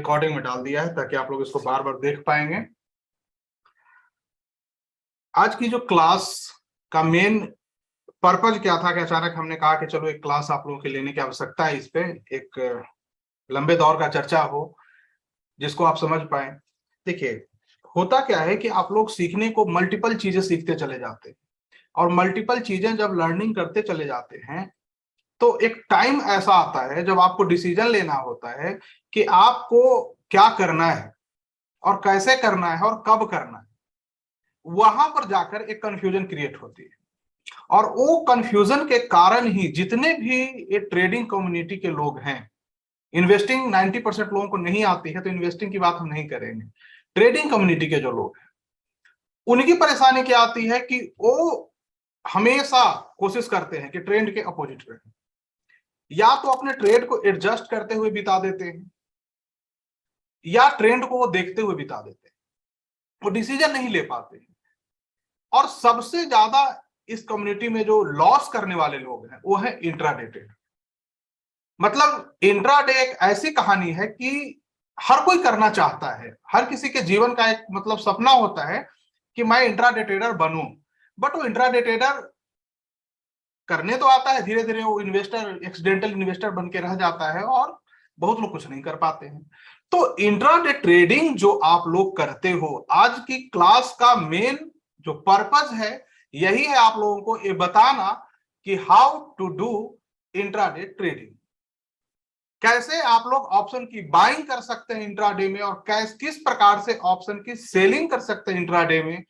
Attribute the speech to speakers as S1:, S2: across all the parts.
S1: Recording में डाल दिया है ताकि आप लोग इसको बार बार देख पाएंगे। आज की जो क्लास का मेन पर्पज क्या था कि अचानक हमने कहा कि चलो एक क्लास आप लोगों के लेने की आवश्यकता है, इस पे एक लंबे दौर का चर्चा हो जिसको आप समझ पाए। देखिए, होता क्या है कि आप लोग सीखने को मल्टीपल चीजें सीखते चले जाते हैं और मल्टीपल चीजें जब लर्निंग करते चले जाते हैं तो एक टाइम ऐसा आता है जब आपको डिसीजन लेना होता है कि आपको क्या करना है और कैसे करना है और कब करना है। वहां पर जाकर एक कंफ्यूजन क्रिएट होती है और वो कंफ्यूजन के कारण ही जितने भी ये ट्रेडिंग कम्युनिटी के लोग हैं, इन्वेस्टिंग 90% लोगों को नहीं आती है तो इन्वेस्टिंग की बात हम नहीं करेंगे, ट्रेडिंग कम्युनिटी के जो लोग हैं उनकी परेशानी क्या आती है कि वो हमेशा कोशिश करते हैं कि ट्रेंड के अपोजिट रहे, या तो अपने ट्रेड को एडजस्ट करते हुए बिता देते हैं या ट्रेंड को वो देखते हुए बिता देते हैं, वो डिसीजन नहीं ले पाते हैं। और सबसे ज्यादा इस कम्युनिटी में जो लॉस करने वाले लोग हैं वो है इंट्राडे ट्रेड। मतलब इंट्राडे एक ऐसी कहानी है कि हर कोई करना चाहता है, हर किसी के जीवन का एक मतलब सपना होता है कि मैं इंट्राडे ट्रेडर बनूं, बट वो इंट्राडे ट्रेडर करने तो आता है, धीरे धीरे वो इन्वेस्टर, एक्सीडेंटल इन्वेस्टर बन के रह जाता है और बहुत लोग कुछ नहीं कर पाते हैं। तो इंट्राडे ट्रेडिंग जो आप लोग करते हो, आज की क्लास का मेन जो पर्पस है यही है आप लोगों को ये बताना कि how to do intraday trading, कैसे आप लोग ऑप्शन की बाइंग कर सकते हैं इंट्राडे में और किस प्रकार से ऑप्शन की सेलिंग कर सकते हैं इंट्राडे में,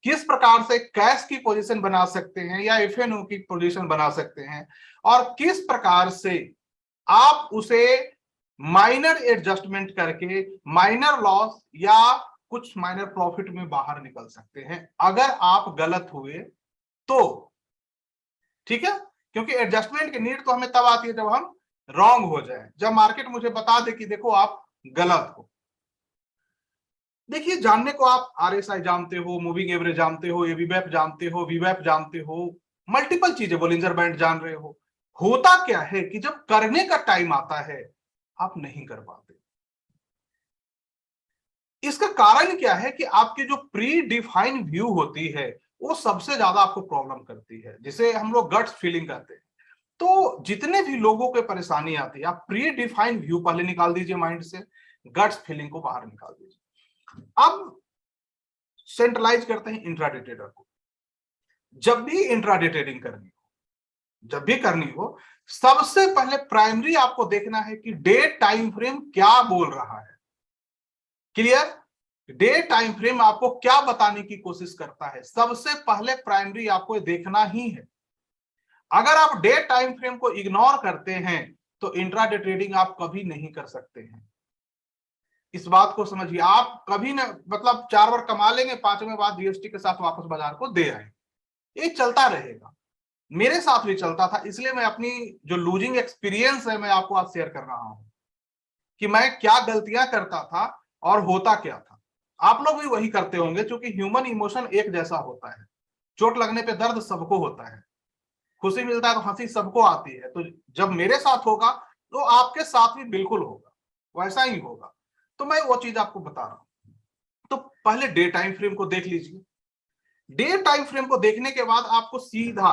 S1: किस प्रकार से कैश की पोजीशन बना सकते हैं या एफएनओ की पोजीशन बना सकते हैं और किस प्रकार से आप उसे माइनर एडजस्टमेंट करके माइनर लॉस या कुछ माइनर प्रॉफिट में बाहर निकल सकते हैं अगर आप गलत हुए तो। ठीक है, क्योंकि एडजस्टमेंट की नीड तो हमें तब आती है जब हम रॉन्ग हो जाए, जब मार्केट मुझे बता दे कि देखो आप गलत हो। देखिए, जानने को आप आरएसआई जानते हो, मूविंग एवरेज जानते हो, एवीवैप जानते हो, वीवैप जानते हो, मल्टीपल चीजें, बोलिंजर बैंड जान रहे हो। होता क्या है कि जब करने का टाइम आता है आप नहीं कर पाते। इसका कारण क्या है कि आपकी जो प्री डिफाइन व्यू होती है वो सबसे ज्यादा आपको प्रॉब्लम करती है, जिसे हम लोग गट्स फीलिंग कहते हैं। तो जितने भी लोगों को परेशानी आती है, आप प्री डिफाइन व्यू पहले निकाल दीजिए माइंड से, गट्स फीलिंग को बाहर निकाल दीजिए। अब सेंट्रलाइज करते हैं इंट्राडे ट्रेडर को। जब भी इंट्राडे ट्रेडिंग करनी हो, जब भी करनी हो, सबसे पहले प्राइमरी आपको देखना है कि डे टाइम फ्रेम क्या बोल रहा है। क्लियर? डे टाइम फ्रेम आपको क्या बताने की कोशिश करता है, सबसे पहले प्राइमरी आपको देखना ही है। अगर आप डे टाइम फ्रेम को इग्नोर करते हैं तो इंट्राडे ट्रेडिंग आप कभी नहीं कर सकते हैं। इस बात को समझिए, आप कभी ना, मतलब 4 बार कमा लेंगे, 5वें बार जीएसटी के साथ वापस बाजार को दे आए, ये चलता रहेगा। मेरे साथ भी चलता था, इसलिए मैं अपनी जो लूजिंग एक्सपीरियंस है मैं आपको आज शेयर कर रहा हूं कि मैं क्या गलतियां करता था और होता क्या था। आप लोग भी वही करते होंगे, क्योंकि ह्यूमन इमोशन एक जैसा होता है। चोट लगने पे दर्द सबको होता है, खुशी मिलता है तो हंसी सबको आती है। तो जब मेरे साथ होगा तो आपके साथ भी बिल्कुल होगा, वैसा ही होगा। तो मैं वो चीज आपको बता रहा हूं। तो पहले डे टाइम फ्रेम को देख लीजिए। डे टाइम फ्रेम को देखने के बाद आपको सीधा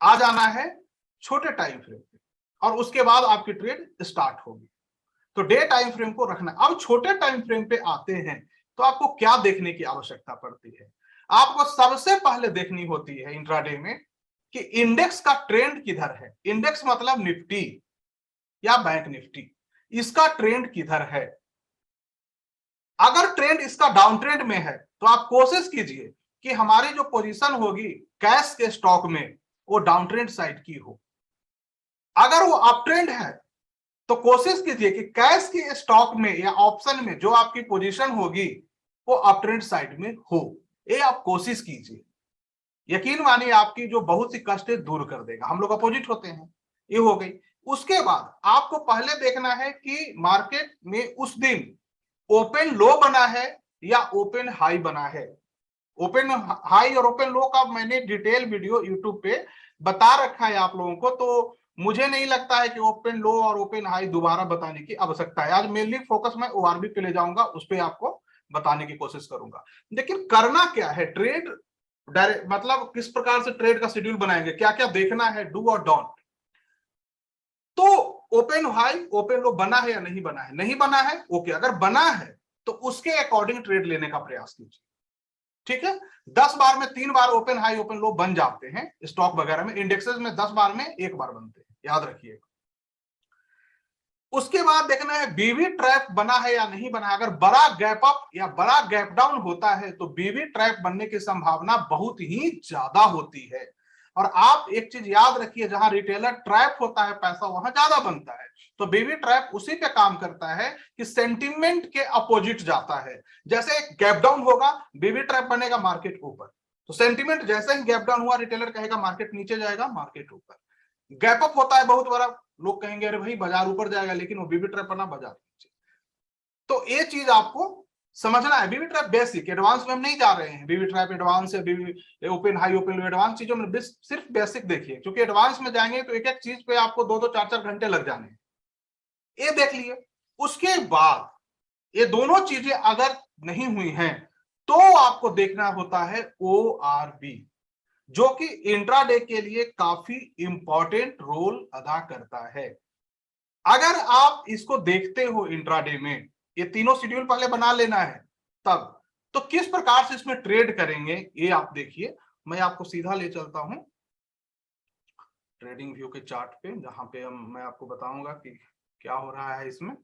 S1: आ जाना है छोटे टाइम फ्रेम पे और उसके बाद आपकी ट्रेड स्टार्ट होगी। तो डे टाइम फ्रेम को रखना। अब छोटे टाइम फ्रेम पे आते हैं तो आपको क्या देखने की आवश्यकता पड़ती है? आपको सबसे पहले देखनी होती है इंट्राडे में कि इंडेक्स का ट्रेंड किधर है। इंडेक्स मतलब निफ्टी या बैंक निफ्टी, इसका ट्रेंड किधर है। अगर ट्रेंड इसका डाउन ट्रेंड में है तो आप कोशिश कीजिए कि हमारी जो पोजीशन होगी कैश के स्टॉक में वो डाउन ट्रेंड साइड की हो। अगर वो अप ट्रेंड है तो कोशिश कीजिए कि कैश के स्टॉक में या ऑप्शन में जो आपकी पोजीशन होगी वो अप ट्रेंड साइड में हो। ये आप कोशिश कीजिए, यकीन मानिए आपकी जो बहुत सी कष्ट दूर कर देगा। हम लोग अपोजिट होते हैं, ये हो गई। उसके बाद आपको पहले देखना है कि मार्केट में उस दिन ओपन लो बना है या ओपन हाई बना है। ओपन हाई और ओपन लो का मैंने डिटेल वीडियो यूट्यूब पे बता रखा है आप लोगों को, तो मुझे नहीं लगता है कि ओपन लो और ओपन हाई दोबारा बताने की आवश्यकता है। आज मेनली फोकस मैं ओआरबी पे ले जाऊंगा, उस पर आपको बताने की कोशिश करूंगा। लेकिन करना क्या है, ट्रेड डायरेक्ट मतलब किस प्रकार से ट्रेड का शेड्यूल बनाएंगे, क्या क्या देखना है, डू और डोंट। तो ओपन हाई ओपन लो बना है या नहीं बना है, नहीं बना है ओके, अगर बना है तो उसके अकॉर्डिंग ट्रेड लेने का प्रयास कीजिए। ठीक है, 10 बार में 3 बार ओपन हाई ओपन लो बन जाते हैं स्टॉक वगैरह में, इंडेक्सेस में 10 बार में 1 बार बनते हैं, याद रखिएगा। उसके बाद देखना है बीवी ट्रैप बना है या नहीं बना है। अगर बड़ा गैप अप या बड़ा गैप डाउन होता है तो बीवी ट्रैप बनने की संभावना बहुत ही ज्यादा होती है। और आप एक चीज याद रखिए, जहां रिटेलर ट्रैप होता है पैसा वहां ज्यादा बनता है। तो बीवी ट्रैप उसी पे काम करता है कि सेंटिमेंट के अपोजिट जाता है। जैसे गैप डाउन होगा, बीवी ट्रैप बनेगा, मार्केट ऊपर। तो सेंटिमेंट जैसे ही गैप डाउन हुआ, रिटेलर कहेगा मार्केट नीचे जाएगा, मार्केट ऊपर। गैप अप होता है बहुत बड़ा, लोग कहेंगे अरे भाई बाजार ऊपर जाएगा, लेकिन वो बीवी ट्रैप बना बाजार नीचे। तो ये चीज आपको समझना है। बीवी ट्रैप बेसिक, एडवांस में हम नहीं जा रहे हैं। बीवी ट्रैप एडवांस है, बीवी ओपन हाई ओपन लो एडवांस चीजों में सिर्फ बेसिक देखिए, क्योंकि एडवांस में जाएंगे तो एक एक चीज पे आपको 2-2 4-4 घंटे लग जाने हैं। ये देख लिए। उसके बाद ये दोनों चीजें अगर नहीं हुई हैं तो आपको देखना होता है ORB, जो कि इंट्राडे के लिए काफी इंपॉर्टेंट रोल अदा करता है। अगर आप इसको देखते हो इंट्राडे में, ये तीनों शेड्यूल पहले बना लेना है तब, तो किस प्रकार से इसमें ट्रेड करेंगे ये आप देखिए। मैं आपको सीधा ले चलता हूं ट्रेडिंग व्यू के चार्ट पे, जहां पे मैं आपको बताऊंगा कि क्या हो रहा है इसमें।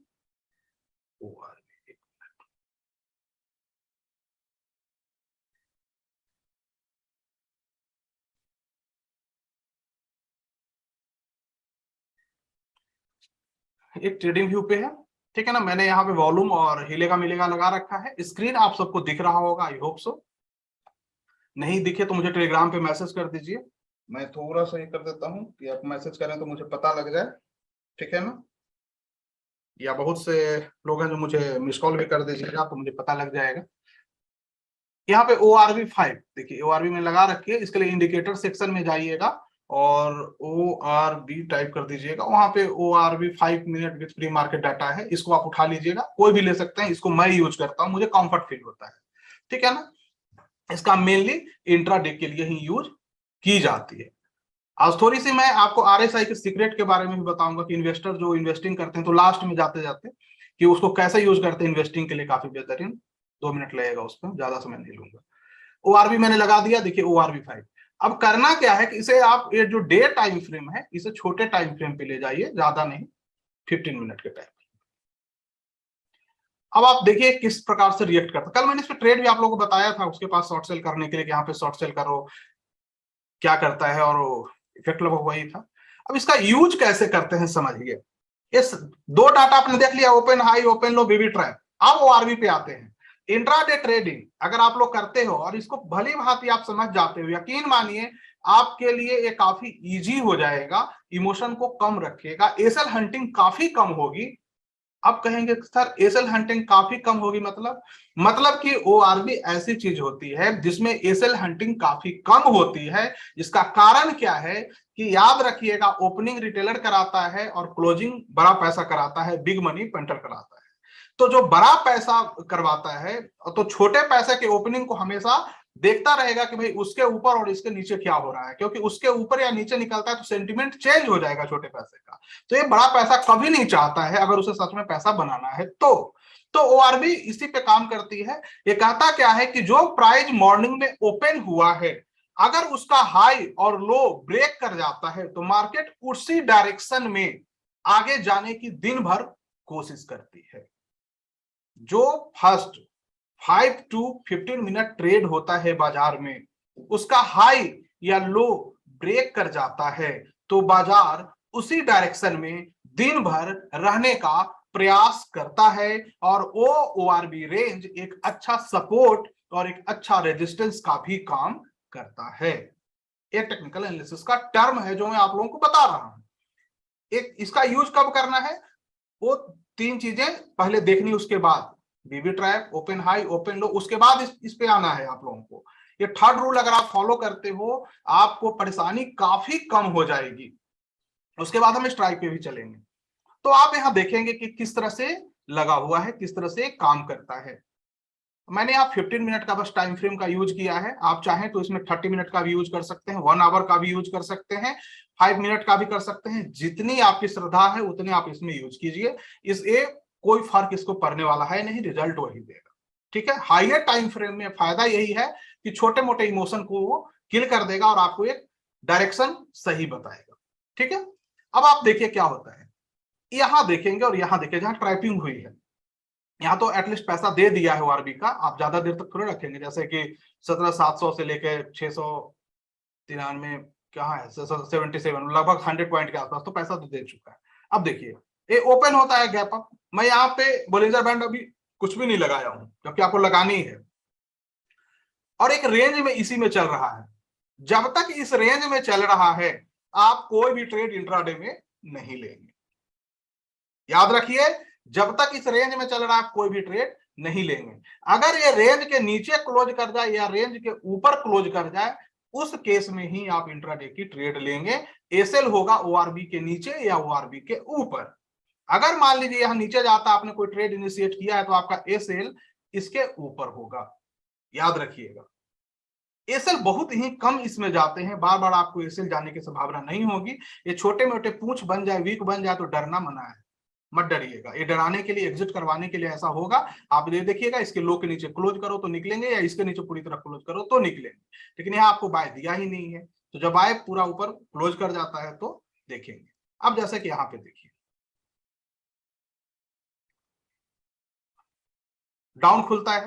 S1: एक ट्रेडिंग व्यू पे है, ठीक है ना। मैंने यहाँ पे वॉल्यूम और हिलेगा मिलेगा लगा रखा है। स्क्रीन आप सबको दिख रहा होगा, आई होप सो। नहीं दिखे तो मुझे टेलीग्राम पे मैसेज कर दीजिए, मैं थोड़ा सा ये कर देता हूँ कि आप मैसेज करें तो मुझे पता लग जाए, ठीक है ना। या बहुत से लोग हैं जो मुझे मिस कॉल भी कर दीजिएगा तो मुझे पता लग जाएगा। यहाँ पे ORB5 देखिए, ORB में लगा रखिए। इसके लिए इंडिकेटर सेक्शन में जाइएगा और ORB टाइप कर दीजिएगा। वहां पे ORB 5 minute with pre market data है, इसको आप उठा लीजिएगा, कोई भी ले सकते हैं। इसको मैं यूज करता हूँ, मुझे कंफर्ट फील होता है, ठीक है ना। इसका मेनली इंट्राडे के लिए ही यूज की जाती है। आज थोड़ी सी मैं आपको RSI के सीक्रेट के बारे में भी बताऊंगा कि इन्वेस्टर जो इन्वेस्टिंग करते हैं, तो लास्ट में जाते जाते कि उसको कैसे यूज करते हैं इन्वेस्टिंग के लिए, काफी बेहतरीन। 2 मिनट लगेगा, उस पर ज्यादा समय नहीं लूंगा। ORB मैंने लगा दिया, देखिए ORB5। अब करना क्या है कि इसे आप, ये जो डे टाइम फ्रेम है, इसे छोटे टाइम फ्रेम पे ले जाइए, ज्यादा नहीं, 15 मिनट के टाइम। अब आप देखिए किस प्रकार से रिएक्ट करता है। कल मैंने इस पे ट्रेड भी आप लोगों को बताया था, उसके पास शॉर्ट सेल करने के लिए, यहाँ पे शॉर्ट सेल करो क्या करता है, और इफेक्ट लगभग वही था। अब इसका यूज कैसे करते हैं समझिए। इस 2 डाटा आपने देख लिया, ओपन हाई ओपन लो बीवी ट्रैप। अब ORB पे आते हैं। इंट्राडे ट्रेडिंग अगर आप लोग करते हो और इसको भली भांति आप समझ जाते हो, यकीन मानिए आपके लिए ये काफी इजी हो जाएगा, इमोशन को कम रखेगा, एसएल हंटिंग काफी कम होगी। अब कहेंगे सर एसएल हंटिंग काफी कम होगी, मतलब कि ORB ऐसी चीज होती है जिसमें एसएल हंटिंग काफी कम होती है। इसका कारण क्या है कि याद रखिएगा, ओपनिंग रिटेलर कराता है और क्लोजिंग बड़ा पैसा कराता है, बिग मनी पेंटर कराता है। तो जो बड़ा पैसा करवाता है तो छोटे पैसे के ओपनिंग को हमेशा देखता रहेगा कि भाई उसके ऊपर और इसके नीचे क्या हो रहा है, क्योंकि उसके ऊपर या नीचे निकलता है तो सेंटिमेंट चेंज हो जाएगा छोटे पैसे का। तो ये बड़ा पैसा कभी नहीं चाहता है अगर उसे सच में पैसा बनाना है तो ORB इसी पे काम करती है। ये कहता क्या है कि जो प्राइस मॉर्निंग में ओपन हुआ है, अगर उसका हाई और लो ब्रेक कर जाता है तो मार्केट उसी डायरेक्शन में आगे जाने की दिन भर कोशिश करती है। जो फर्स्ट 5 to 15 मिनट ट्रेड होता है बाजार में, उसका हाई या लो ब्रेक कर जाता है तो बाजार उसी डायरेक्शन में दिन भर रहने का प्रयास करता है, और वो ORB रेंज एक अच्छा सपोर्ट और एक अच्छा रेजिस्टेंस का भी काम करता है। एक टेक्निकल एनालिसिस का टर्म है जो मैं आप लोगों को बता रहा हूं। एक इसका यूज कब करना है, वो 3 चीजें पहले देखनी, उसके बाद BB trap, open high open low, उसके बाद इस पे आना है आप लोगों को। ये 3rd रूल अगर आप फॉलो करते हो, आपको परेशानी काफी कम हो जाएगी। उसके बाद हम स्ट्राइक पे भी चलेंगे। तो आप यहां देखेंगे कि किस तरह से लगा हुआ है, किस तरह से काम करता है। मैंने आप 15 मिनट का बस टाइम फ्रेम का यूज किया है, आप चाहें तो इसमें 30 मिनट का भी यूज कर सकते हैं, 1 आवर का भी यूज कर सकते हैं, 5 मिनट का भी कर सकते हैं, जितनी आपकी श्रद्धा है उतनी आप इसमें यूज कीजिए। इससे कोई फर्क इसको पड़ने वाला है नहीं, रिजल्ट वही देगा। ठीक है, हाइयर टाइम फ्रेम में फायदा यही है कि छोटे मोटे इमोशन को वो किल कर देगा और आपको एक डायरेक्शन सही बताएगा। ठीक है, अब आप देखिए क्या होता है, यहां देखेंगे और यहां देखिए जहां ट्रैपिंग हुई है, यहाँ तो एटलीस्ट पैसा दे दिया है ओआरबी का, आप ज्यादा देर तक थोड़े रखेंगे, जैसे कि 17,700 से लेके 693 कहाँ है 77, लगभग 100 पॉइंट के आसपास तो पैसा तो दे चुका है। अब देखिए ये ओपन होता है गैप अप, मैं यहाँ पे बोलिंजर बैंड अभी कुछ भी नहीं लगाया हूं, जबकि आपको लगानी है, और एक रेंज में इसी में चल रहा है। जब तक इस रेंज में चल रहा है आप कोई भी ट्रेड इंट्राडे में नहीं लेंगे, याद रखिए, जब तक इस रेंज में चल रहा है कोई भी ट्रेड नहीं लेंगे। अगर ये रेंज के नीचे क्लोज कर जाए या रेंज के ऊपर क्लोज कर जाए, उस केस में ही आप इंट्राडे की ट्रेड लेंगे। एसएल होगा ओआरबी के नीचे या ओआरबी के ऊपर। अगर मान लीजिए यहां नीचे जाता, आपने कोई ट्रेड इनिशिएट किया है, तो आपका एसएल इसके ऊपर होगा, याद रखिएगा। एसएल बहुत ही कम इसमें जाते हैं, बार बार आपको एसएल जाने की संभावना नहीं होगी। ये छोटे मोटे पूंछ बन जाए, वीक बन जाए तो डरना मना है, मत डरिएगा। ये डराने के लिए, एग्जिट करवाने के लिए ऐसा होगा। आप ये देखिएगा, इसके लो के नीचे क्लोज करो तो निकलेंगे, या इसके नीचे पूरी तरह क्लोज करो तो निकलेंगे, लेकिन यहाँ आपको बाय दिया ही नहीं है। तो जब बाय पूरा ऊपर क्लोज कर जाता है तो देखेंगे। अब जैसे कि यहाँ पे देखिए डाउन खुलता है,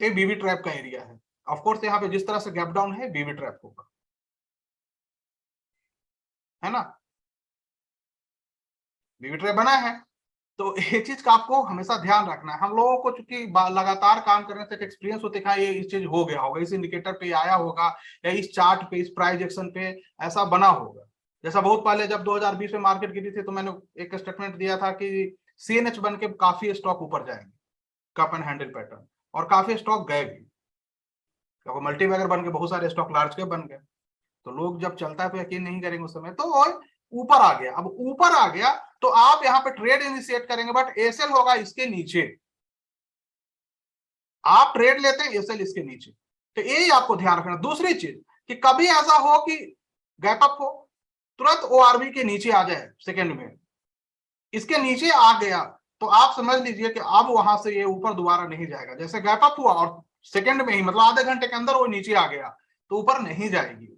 S1: ये बीबी ट्रैप का एरिया है। ऑफ कोर्स यहाँ पे जिस तरह से गैप डाउन है बीबी ट्रैप होगा, है ना, बीबी ट्रैप बना है। तो ये चीज का आपको हमेशा ध्यान रखना है। हम लोगों को चूंकि लगातार काम करने से एक्सपीरियंस होते हैं, ये इस चीज हो गया होगा, इस इंडिकेटर पे आया होगा, या इस चार्ट पे, इस प्राइस एक्शन पे ऐसा बना होगा। जैसा बहुत पहले जब 2020 में मार्केट गिरी थी, तो मैंने एक स्टेटमेंट दिया था कि सीएनएच बन के काफी स्टॉक ऊपर जाएंगे, कप एंड हैंडल पैटर्न, और काफी स्टॉक गए भी, क्योंकि मल्टीबैगर बन के बहुत सारे स्टॉक लार्ज के बन गए। तो लोग जब चलता है तो यकीन नहीं करेंगे उस समय, तो ऊपर आ गया। अब ऊपर आ गया तो आप यहाँ पे ट्रेड इनिशिएट करेंगे, बट एसएल होगा इसके नीचे, आप ट्रेड लेते हैं एसएल इसके नीचे। तो यही आपको ध्यान रखना। दूसरी चीज कि कभी ऐसा हो कि गैप अप हो, तुरंत ओआरबी के नीचे आ जाए, सेकंड में इसके नीचे आ गया, तो आप समझ लीजिए कि अब वहां से ये ऊपर दोबारा नहीं जाएगा। जैसे गैप अप हुआ और सेकंड में ही, मतलब आधे घंटे के अंदर वो नीचे आ गया, तो ऊपर नहीं जाएगी।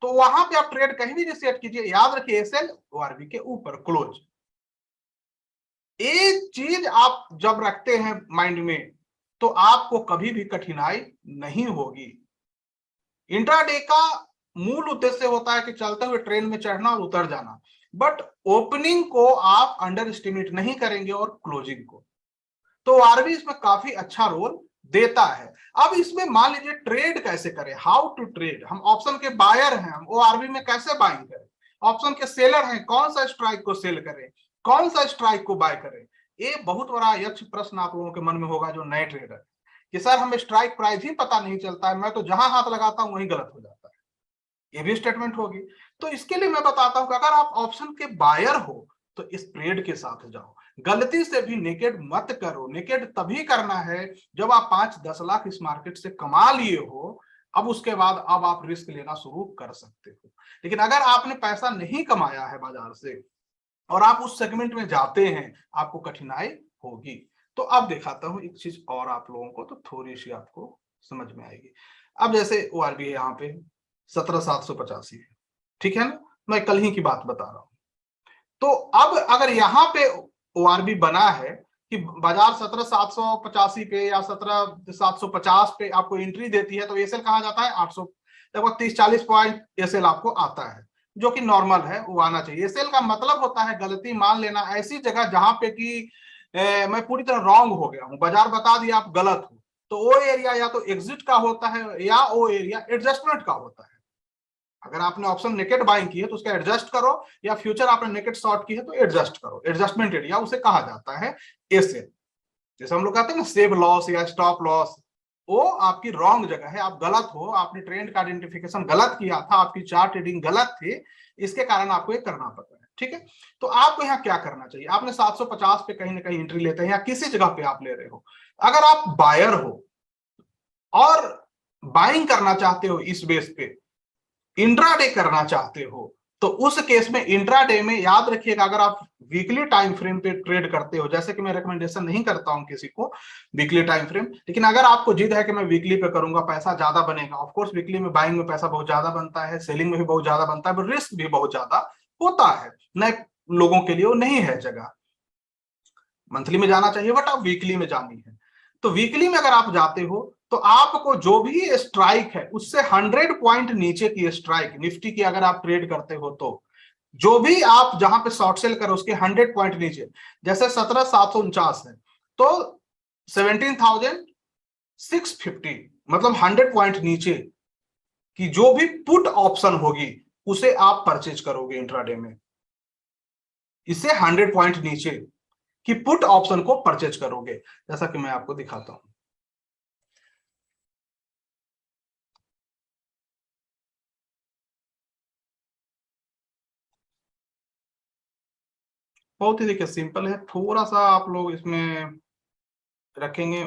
S1: तो वहां पे आप ट्रेड कहीं भी रिसेट कीजिए, याद रखिए एसएल ओआरबी के ऊपर क्लोज। एक चीज आप जब रखते हैं माइंड में, तो आपको कभी भी कठिनाई नहीं होगी। इंट्राडे का मूल उद्देश्य होता है कि चलते हुए ट्रेन में चढ़ना और उतर जाना, बट ओपनिंग को आप अंडर एस्टिमेट नहीं करेंगे और क्लोजिंग को। तो आरबी इसमें काफी अच्छा रोल देता है। अब इसमें मान लीजिए ट्रेड कैसे करें, हाउ टू ट्रेड। हम ऑप्शन के बायर हैं, हम ओआरबी में कैसे बाइंग करें, ऑप्शन के सेलर हैं, कौन सा स्ट्राइक को सेल करें, कौन सा स्ट्राइक को बाय करें। ये बहुत बड़ा यक्ष प्रश्न आप लोगों के मन में होगा जो नए ट्रेडर, कि सर हमें स्ट्राइक प्राइस ही पता नहीं चलता है, मैं तो जहां हाथ लगाता हूं वहीं गलत हो जाता है। ये भी स्टेटमेंट होगी। तो इसके लिए मैं बताता हूं कि अगर आप ऑप्शन के बायर हो तो इस ट्रेड के साथ जाओ, गलती से भी नेकेड मत करो। नेकेड तभी करना है जब आप 5-10 लाख इस मार्केट से कमा लिए हो, अब उसके बाद अब आप रिस्क लेना शुरू कर सकते हो। लेकिन अगर आपने पैसा नहीं कमाया है बाजार से और आप उस सेगमेंट में जाते हैं, आपको कठिनाई होगी। तो अब दिखाता हूं एक चीज और आप लोगों को, तो थोड़ी सी आपको समझ में आएगी। अब जैसे ओआरबी है यहाँ पे 17,785 है, ठीक है ना, मैं कल ही की बात बता रहा हूं। तो अब अगर यहाँ पे ओआरबी बना है कि बाजार 17,785 पे या 17,750 पे आपको एंट्री देती है, तो एसएल कहाँ जाता है 800, लगभग 30-40 पॉइंट एसएल आपको आता है, जो कि नॉर्मल है, वो आना चाहिए। एसएल का मतलब होता है गलती मान लेना, ऐसी जगह जहां पे कि मैं पूरी तरह रॉन्ग हो गया हूं, बाजार बता दिया आप गलत हो, तो वो एरिया या तो एग्जिट का होता है या वो एरिया एडजस्टमेंट का होता है। अगर आपने ऑप्शन नेकेड बाइंग की है तो उसका एडजस्ट करो, या फ्यूचर आपने नेकेड शॉर्ट की है तो एडजस्ट करो। एडजस्टमेंट एरिया उसे कहा जाता है एसएल। जैसे हम लोग कहते हैं ना सेव लॉस या स्टॉप लॉस, वो आपकी रॉन्ग जगह है, आप गलत हो, आपने ट्रेंड का आइडेंटिफिकेशन गलत किया था, आपकी चार्ट रीडिंग गलत थी, इसके कारण आपको ये करना पड़ता है। ठीक है। तो आपको यहाँ क्या करना चाहिए, आपने 750 पे कहीं ना कहीं एंट्री लेते हैं या किसी जगह पे आप ले रहे हो, अगर आप बायर हो और बाइंग करना चाहते हो इस बेस पे, इंट्राडे करना चाहते हो, तो उस केस में इंट्राडे में याद रखिएगा, अगर आप वीकली टाइम फ्रेम पे ट्रेड करते हो, जैसे कि मैं रिकमेंडेशन नहीं करता हूं किसी को वीकली टाइम फ्रेम, लेकिन अगर आपको जिद है कि मैं वीकली पे करूंगा, पैसा ज्यादा बनेगा, ऑफ कोर्स वीकली में बाइंग में पैसा बहुत ज्यादा बनता है, सेलिंग में भी बहुत ज्यादा बनता है, रिस्क भी बहुत ज्यादा होता है, नए लोगों के लिए वो नहीं है जगह, मंथली में जाना चाहिए बट आप वीकली में जानी है। तो वीकली में अगर आप जाते हो तो आपको जो भी स्ट्राइक है उससे 100 पॉइंट नीचे की स्ट्राइक निफ्टी की अगर आप ट्रेड करते हो, तो जो भी आप जहां पे शॉर्ट सेल करो उसके 100 पॉइंट नीचे, जैसे 17,749 है तो 17,650, मतलब 100 पॉइंट नीचे की जो भी पुट ऑप्शन होगी उसे आप परचेज करोगे इंट्राडे में, इससे 100 पॉइंट नीचे कि पुट ऑप्शन को परचेज करोगे, जैसा कि मैं आपको दिखाता हूं। बहुत ही देखिए सिंपल है, थोड़ा सा आप लोग इसमें रखेंगे,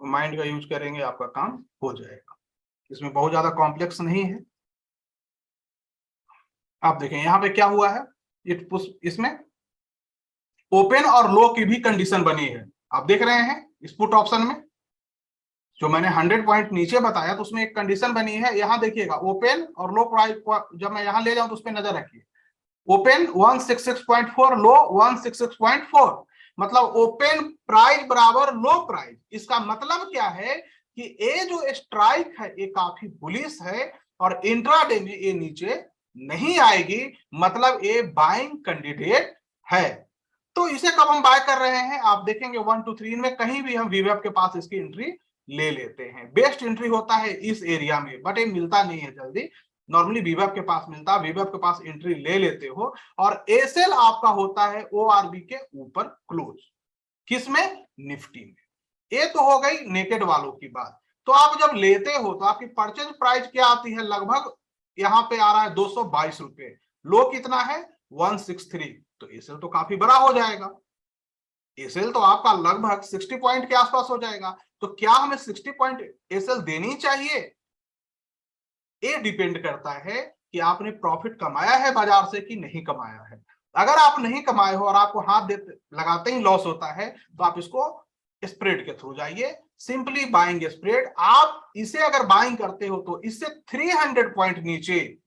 S1: माइंड का यूज करेंगे, आपका काम हो जाएगा, इसमें बहुत ज्यादा कॉम्प्लेक्स नहीं है। आप देखें यहाँ पे क्या हुआ है, इसमें ओपन और लो की भी कंडीशन बनी है, आप देख रहे हैं इस पुट ऑप्शन में जो मैंने 100 पॉइंट नीचे बताया तो उसमें एक कंडीशन बनी है, यहाँ देखिएगा ओपन और लो प्राइस, जब मैं यहाँ ले जाऊं तो उस पर नजर रखिए, ओपन 166.4, लो 166.4, मतलब ओपन प्राइस बराबर लो प्राइस, इसका मतलब क्या है कि ये जो स्ट्राइक है ये काफी बुलिश है और इंट्राडे में ये नीचे नहीं आएगी, मतलब ये बाइंग कैंडिडेट है। तो इसे कब हम बाय कर रहे हैं, आप देखेंगे 1 2 3 में कहीं भी हम वीवेब के पास इसकी एंट्री ले लेते हैं, बेस्ट एंट्री होता है इस एरिया में, बट ये मिलता नहीं है जल्दी, नॉर्मली वीवेब के पास मिलता है, वीवेब के पास एंट्री ले लेते हो, और एसएल आपका होता है ओआरबी के ऊपर क्लोज, किसमें, निफ्टी में। ये तो हो गई नेकेड वालों की बात। तो आप जब लेते हो तो आपकी परचेज प्राइस क्या आती है, लगभग यहाँ पे आ रहा है 222 रुपए, लो कितना है 163, तो एसएल तो काफी बड़ा हो जाएगा, एसएल तो आपका लगभग 60 पॉइंट के आसपास हो जाएगा। तो क्या हमें 60 पॉइंट एसएल देनी चाहिए, ये डिपेंड करता है कि आपने प्रॉफिट कमाया है बाजार से कि नहीं कमाया है। अगर आप नहीं कमाए हो और आपको हाथ देते लगाते ही लॉस होता है तो आप इसको स्प्रेड के थ्रू जाइए, सिंपली बाइंग स्प्रेड। आप इसे अगर बाइंग करते हो तो इससे 300 पॉइंट नीचे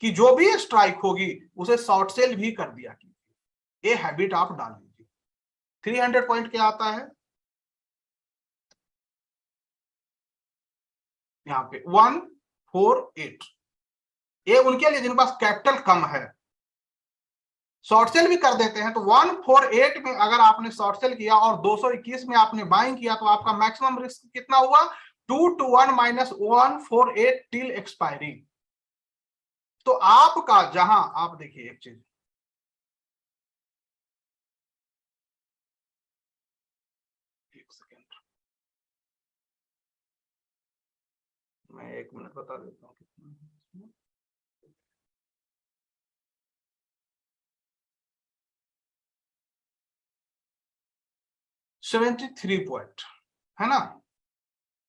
S1: कि जो भी स्ट्राइक होगी उसे शॉर्ट सेल भी कर दिया कीजिए, ये हैबिट आप डाल लीजिए। 300 पॉइंट क्या आता है, यहाँ पे 148, ये उनके लिए जिनके पास कैपिटल कम है, शॉर्ट सेल भी कर देते हैं। तो 148 में अगर आपने शॉर्ट सेल किया और 221 में आपने बाइंग किया तो आपका मैक्सिमम रिस्क कितना हुआ, 2 to 1 - 148 टिल एक्सपायरी। तो आपका जहां आप देखिए एक चीज, एक सेकेंड मैं 1 मिनट बता देता हूँ कितना है। 73 पॉइंट है ना,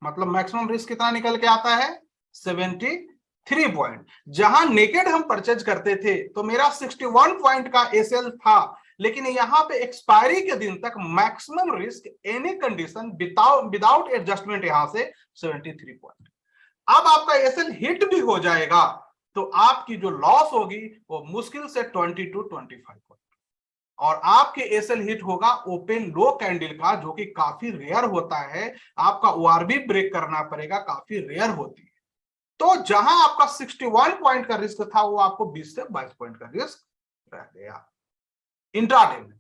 S1: मतलब मैक्सिमम रिस्क कितना निकल के आता है 73 पॉइंट। जहां नेकेड हम परचेज करते थे तो मेरा 61 पॉइंट का एसएल था, लेकिन यहां पे एक्सपायरी के दिन तक maximum risk any condition without adjustment यहां से 73 पॉइंट। अब आपका एसएल हिट भी हो जाएगा तो आपकी जो लॉस होगी वो मुश्किल से 20 to 25 पॉइंट, और आपके एसएल हिट होगा ओपन लो कैंडल का, जो कि काफी रेयर होता है, आपका ओआरबी ब्रेक करना पड़ेगा, काफी रेयर होती है। तो जहां आपका 61 पॉइंट का रिस्क था वो आपको 20 से 22 पॉइंट का रिस्क रह गया इंट्राडे में।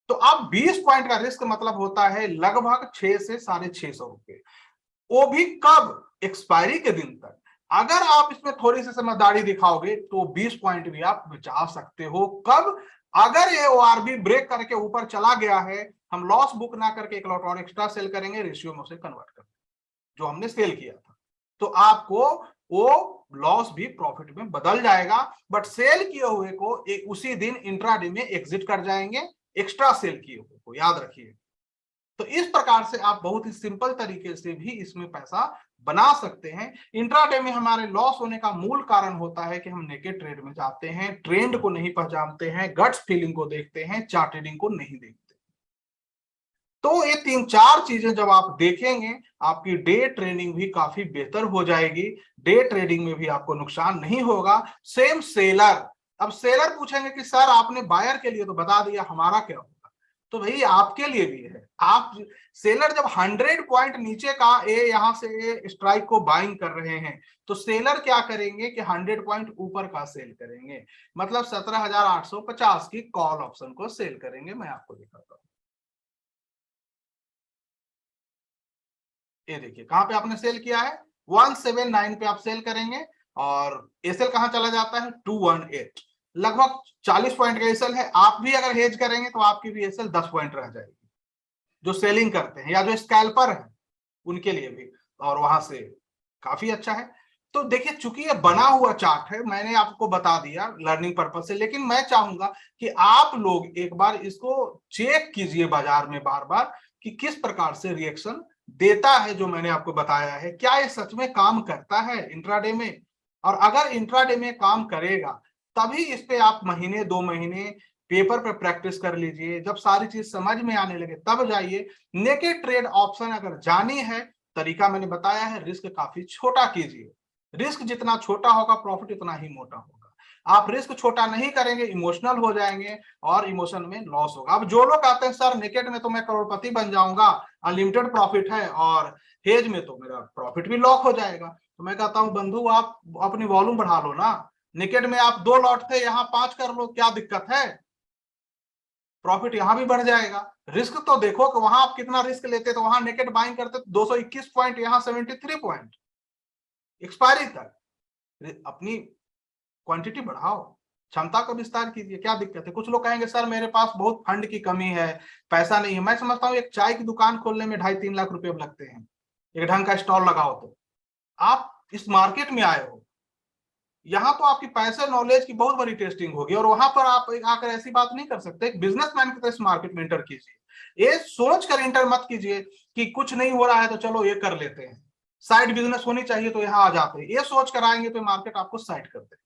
S1: तो अब 20 पॉइंट का रिस्क मतलब होता है लगभग 6 से 650 रुपए, वो भी कब, एक्सपायरी के दिन तक। अगर आप इसमें थोड़ी सी समझदारी दिखाओगे तो 20 पॉइंट भी आप बचा सकते हो, कब, अगर ये ओआरबी ब्रेक करके ऊपर चला गया है, हम लॉस बुक ना करके एक लॉट और एक्स्ट्रा सेल करेंगे, रेशियो में उसे कन्वर्ट करेंगे जो हमने सेल किया था। तो आपको वो लॉस भी प्रॉफिट में बदल जाएगा, बट सेल किए हुए को उसी दिन इंट्राडे में एग्जिट कर जाएंगे, एक्स्ट्रा सेल किए हुए को, याद रखिए। तो इस प्रकार से आप बहुत ही सिंपल तरीके से भी इसमें पैसा बना सकते हैं। इंट्राडे में हमारे लॉस होने का मूल कारण होता है कि हम नेकेड ट्रेड में जाते हैं, ट्रेंड को नहीं पहचानते हैं, गट्स फीलिंग को देखते हैं, चार्ट रीडिंग को नहीं देखते। तो ये 3-4 चीजें जब आप देखेंगे, आपकी डे ट्रेडिंग भी काफी बेहतर हो जाएगी। डे ट्रेडिंग में भी आपको नुकसान नहीं होगा। सेम सेलर, अब सेलर पूछेंगे कि सर आपने बायर के लिए तो बता दिया, हमारा क्या होगा? तो भाई आपके लिए भी है। आप सेलर जब 100 पॉइंट नीचे का यहां से स्ट्राइक को बाइंग कर रहे हैं, तो सेलर क्या करेंगे कि 100 पॉइंट ऊपर का सेल करेंगे, मतलब 17,850 की कॉल ऑप्शन को सेल करेंगे। मैं आपको दिखाता हूं, ये देखिए कहां पे आपने सेल किया है, 179 पे आप सेल करेंगे, और एसएल कहां चला जाता है, 218, लगभग 40 पॉइंट का एसएल है। आप भी अगर हेज करेंगे तो आपकी भी एसएल 10 पॉइंट रह जाएगी, जो सेलिंग करते हैं या जो स्कैल्पर है उनके लिए भी, और वहां से काफी अच्छा है। तो देखिए चूंकि ये बना हुआ चार्ट है, मैंने आपको बता दिया लर्निंग पर्पज से, लेकिन मैं चाहूंगा कि आप लोग एक बार इसको चेक कीजिए बाजार में बार बार कि किस प्रकार से रिएक्शन देता है जो मैंने आपको बताया है, क्या ये सच में काम करता है इंट्राडे में। और अगर इंट्राडे में काम करेगा तभी इस पे आप महीने 2 महीने पेपर पे प्रैक्टिस कर लीजिए, जब सारी चीज समझ में आने लगे तब जाइए। नेकेड ट्रेड ऑप्शन अगर जानी है, तरीका मैंने बताया है, रिस्क काफी छोटा कीजिए। रिस्क जितना छोटा होगा प्रॉफिट उतना ही मोटा होगा। आप रिस्क छोटा नहीं करेंगे, इमोशनल हो जाएंगे और इमोशन में लॉस होगा। अब जो लोग कहते हैं सर नेकेड में तो मैं करोड़पति बन जाऊंगा, अनलिमिटेड प्रॉफिट है, और हेज में तो मेरा प्रॉफिट भी लॉक हो जाएगा, तो मैं कहता हूं बंधु आप अपनी वॉल्यूम बढ़ा लो ना। नेकेड में आप 2 लॉट थे, यहाँ 5 कर लो, क्या दिक्कत है? प्रॉफिट यहां भी बढ़ जाएगा। रिस्क तो देखो कि वहां आप कितना रिस्क लेते, तो वहां नेकेड बाइंग करते 221 पॉइंट, यहाँ 73 पॉइंट एक्सपायरी तक। अपनी क्वांटिटी बढ़ाओ, क्षमता का विस्तार कीजिए, क्या दिक्कत है? कुछ लोग कहेंगे सर मेरे पास बहुत फंड की कमी है, पैसा नहीं है। मैं समझता हूँ एक चाय की दुकान खोलने में 2.5-3 लाख रुपए लगते हैं, एक ढंग का स्टॉल लगाओ तो। आप इस मार्केट में आए हो, यहाँ तो आपकी पैसे नॉलेज की बहुत बड़ी टेस्टिंग होगी, और वहां पर आप आकर ऐसी बात नहीं कर सकते। एक बिजनेसमैन की तरह इस मार्केट में इंटर कीजिए। ये सोच कर इंटर मत कीजिए कि कुछ नहीं हो रहा है तो चलो ये कर लेते हैं, साइड बिजनेस होनी चाहिए तो यहाँ आ जाते हैं। ये सोच कर आएंगे तो मार्केट आपको साइड कर देगा।